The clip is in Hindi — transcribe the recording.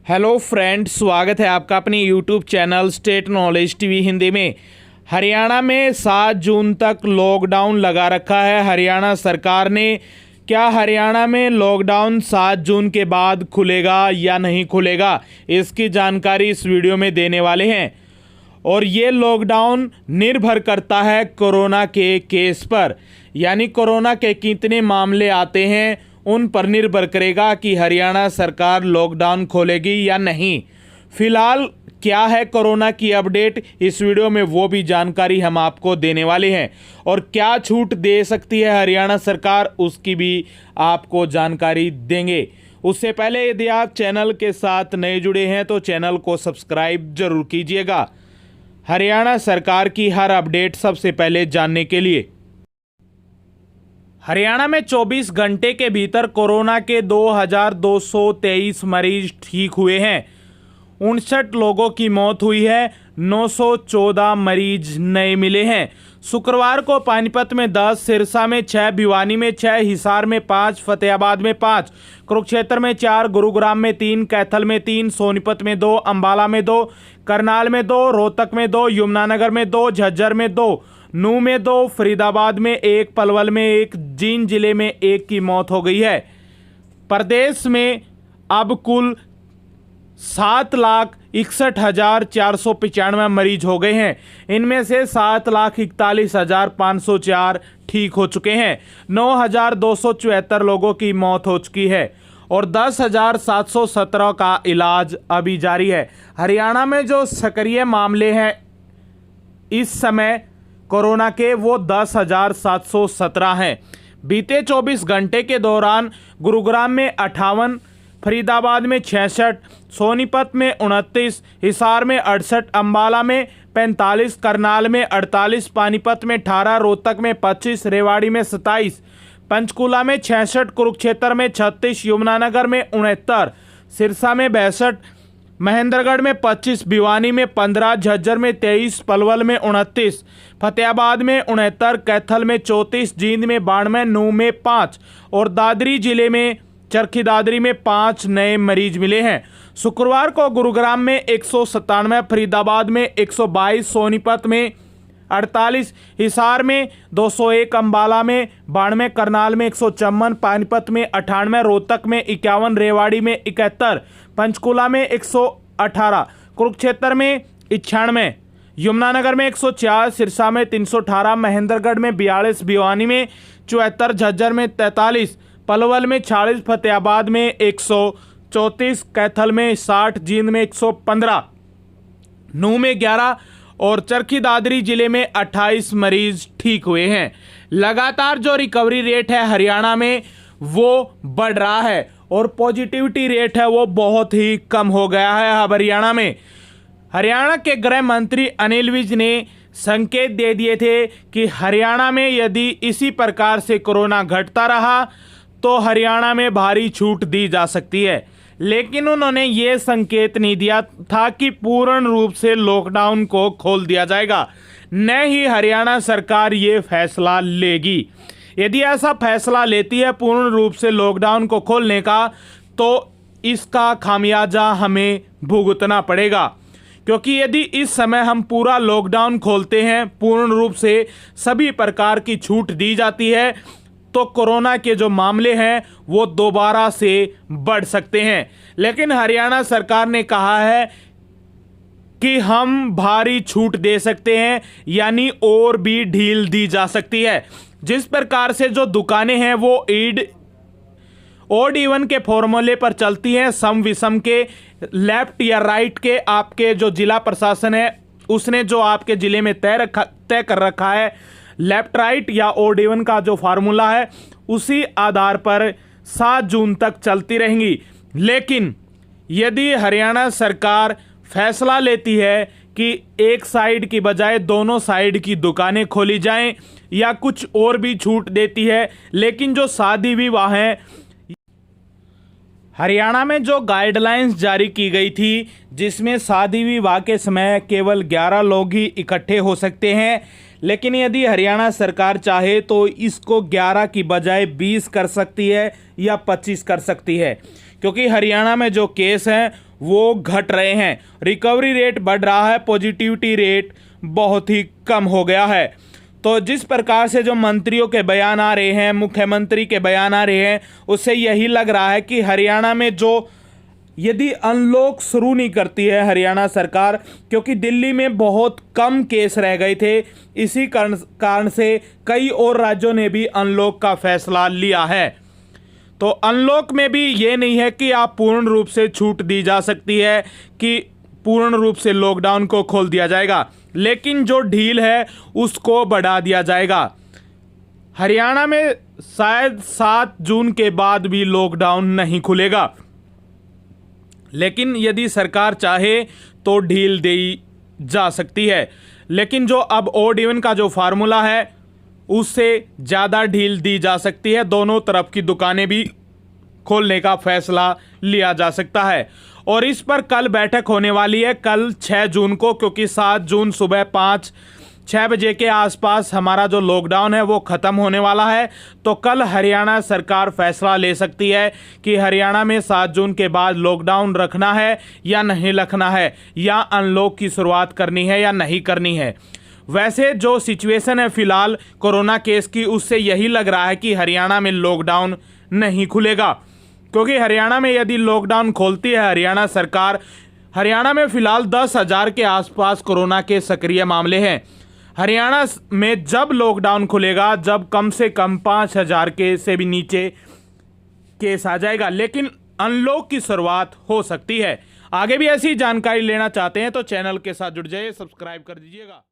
हेलो फ्रेंड, स्वागत है आपका अपने YouTube channel state knowledge TV Hindi में। हरियाणा में 7 जून तक लॉकडाउन लगा रखा है हरियाणा सरकार ने। क्या हरियाणा में लॉकडाउन 7 जून के बाद खुलेगा या नहीं खुलेगा, इसकी जानकारी इस वीडियो में देने वाले हैं। और ये लॉकडाउन निर्भर करता है कोरोना के केस पर, यानी कोरोना के कितने मामले आते हैं उन पर निर्भर करेगा कि हरियाणा सरकार लॉकडाउन खोलेगी या नहीं। फिलहाल क्या है कोरोना की अपडेट, इस वीडियो में वो भी जानकारी हम आपको देने वाले हैं। और क्या छूट दे सकती है हरियाणा सरकार, उसकी भी आपको जानकारी देंगे। उससे पहले यदि आप चैनल के साथ नए जुड़े हैं तो चैनल को सब्सक्राइब जरूर कीजिएगा हरियाणा सरकार की हर अपडेट सबसे पहले जानने के लिए। हरियाणा में 24 घंटे के भीतर कोरोना के 2223 मरीज ठीक हुए हैं। 59 लोगों की मौत हुई है। 914 मरीज नए मिले हैं। शुक्रवार को पानीपत में 10, सिरसा में 6, भिवानी में 6, हिसार में 5, फतेहाबाद में 5, कुरुक्षेत्र में 4, गुरुग्राम में 3, कैथल में 3, सोनीपत में 2, अंबाला में 2, करनाल में 2, रोहतक में 2, यमुनानगर में 2, झज्जर में 2, नूंह में 2, फरीदाबाद में 1, पलवल में 1, जींद जिले में 1 की मौत हो गई है। प्रदेश में अब कुल 7,61,495 मरीज हो गए हैं। इनमें से 7,41,504 ठीक हो चुके हैं। 9,274 लोगों की मौत हो चुकी है और 10,717 का इलाज अभी जारी है। हरियाणा में जो सक्रिय मामले हैं इस समय कोरोना के वो 10,717 हैं। बीते 24 घंटे के दौरान गुरुग्राम में 58, फरीदाबाद में 66, सोनीपत में 29, हिसार में 68, अंबाला में 45, करनाल में 48, पानीपत में 18, रोहतक में 25, रेवाड़ी में 27, पंचकूला में 66, कुरुक्षेत्र में 36, यमुनानगर में 69, सिरसा में 62, महेंद्रगढ़ में 25, भिवानी में 15, झज्जर में 23, पलवल में 29, फतेहाबाद में 69, कैथल में 34, जींद में 92, नूंह में 5 और दादरी जिले में चरखी दादरी में 5 नए मरीज मिले हैं। शुक्रवार को गुरुग्राम में 197, फरीदाबाद में 122, सोनीपत में 48, हिसार में 201, अंबाला में 92, करनाल में 154, पानीपत में 98, रोहतक में 51, रेवाड़ी में 71, पंचकूला में 118, कुरुक्षेत्र में 96, यमुनानगर में 104, सिरसा में 318, महेंद्रगढ़ में 42, भिवानी में 74, झज्जर में 43, पलवल में 46, फतेहाबाद में 134, कैथल में 60, जींद में 115, नूंह में 11 और चरखी दादरी जिले में 28 मरीज ठीक हुए हैं। लगातार जो रिकवरी रेट है हरियाणा में वो बढ़ रहा है और पॉजिटिविटी रेट है वो बहुत ही कम हो गया है हरियाणा में। हरियाणा के गृह मंत्री अनिल विज ने संकेत दे दिए थे कि हरियाणा में यदि इसी प्रकार से कोरोना घटता रहा तो हरियाणा में भारी छूट दी जा सकती है, लेकिन उन्होंने ये संकेत नहीं दिया था कि पूर्ण रूप से लॉकडाउन को खोल दिया जाएगा। न ही हरियाणा सरकार ये फैसला लेगी। यदि ऐसा फैसला लेती है पूर्ण रूप से लॉकडाउन को खोलने का, तो इसका खामियाजा हमें भुगतना पड़ेगा। क्योंकि यदि इस समय हम पूरा लॉकडाउन खोलते हैं, पूर्ण रूप से सभी प्रकार की छूट दी जाती है, तो कोरोना के जो मामले हैं वो दोबारा से बढ़ सकते हैं। लेकिन हरियाणा सरकार ने कहा है कि हम भारी छूट दे सकते हैं, यानी और भी ढील दी जा सकती है। जिस प्रकार से जो दुकानें हैं वो ओड इवन के फॉर्मूले पर चलती हैं, सम विषम के, लेफ्ट या राइट के, आपके जो जिला प्रशासन है उसने जो आपके जिले में तय कर रखा है, लेफ्ट राइट या ओड इवन का जो फार्मूला है उसी आधार पर 7 जून तक चलती रहेंगी। लेकिन यदि हरियाणा सरकार फैसला लेती है कि एक साइड की बजाय दोनों साइड की दुकानें खोली जाएं या कुछ और भी छूट देती है, लेकिन जो शादी विवाह हैं, हरियाणा में जो गाइडलाइंस जारी की गई थी जिसमें शादी विवाह के समय केवल 11 लोग ही इकट्ठे हो सकते हैं, लेकिन यदि हरियाणा सरकार चाहे तो इसको 11 की बजाय 20 कर सकती है या 25 कर सकती है। क्योंकि हरियाणा में जो केस हैं वो घट रहे हैं, रिकवरी रेट बढ़ रहा है, पॉजिटिविटी रेट बहुत ही कम हो गया है। तो जिस प्रकार से जो मंत्रियों के बयान आ रहे हैं, मुख्यमंत्री के बयान आ रहे हैं, उससे यही लग रहा है कि हरियाणा में जो यदि अनलॉक शुरू नहीं करती है हरियाणा सरकार, क्योंकि दिल्ली में बहुत कम केस रह गए थे, इसी कारण से कई और राज्यों ने भी अनलॉक का फैसला लिया है। तो अनलॉक में भी ये नहीं है कि आप पूर्ण रूप से छूट दी जा सकती है कि पूर्ण रूप से लॉकडाउन को खोल दिया जाएगा, लेकिन जो ढील है उसको बढ़ा दिया जाएगा। हरियाणा में शायद 7 जून के बाद भी लॉकडाउन नहीं खुलेगा, लेकिन यदि सरकार चाहे तो ढील दी जा सकती है। लेकिन जो अब ऑड इवन का जो फार्मूला है उससे ज़्यादा ढील दी जा सकती है, दोनों तरफ की दुकानें भी खोलने का फैसला लिया जा सकता है। और इस पर कल बैठक होने वाली है, कल 6 जून को, क्योंकि 7 जून सुबह 5-6 बजे के आसपास हमारा जो लॉकडाउन है वो ख़त्म होने वाला है। तो कल हरियाणा सरकार फैसला ले सकती है कि हरियाणा में 7 जून के बाद लॉकडाउन रखना है या नहीं रखना है, या अनलॉक की शुरुआत करनी है या नहीं करनी है। वैसे जो सिचुएशन है फिलहाल कोरोना केस की, उससे यही लग रहा है कि हरियाणा में लॉकडाउन नहीं खुलेगा, क्योंकि हरियाणा में यदि लॉकडाउन खोलती है हरियाणा सरकार, हरियाणा में फिलहाल 10,000 के आसपास कोरोना के सक्रिय मामले हैं। हरियाणा में जब लॉकडाउन खुलेगा, जब कम से कम 5,000 के से भी नीचे केस आ जाएगा, लेकिन अनलॉक की शुरुआत हो सकती है। आगे भी ऐसी जानकारी लेना चाहते हैं तो चैनल के साथ जुड़ जाइए, सब्सक्राइब कर दीजिएगा।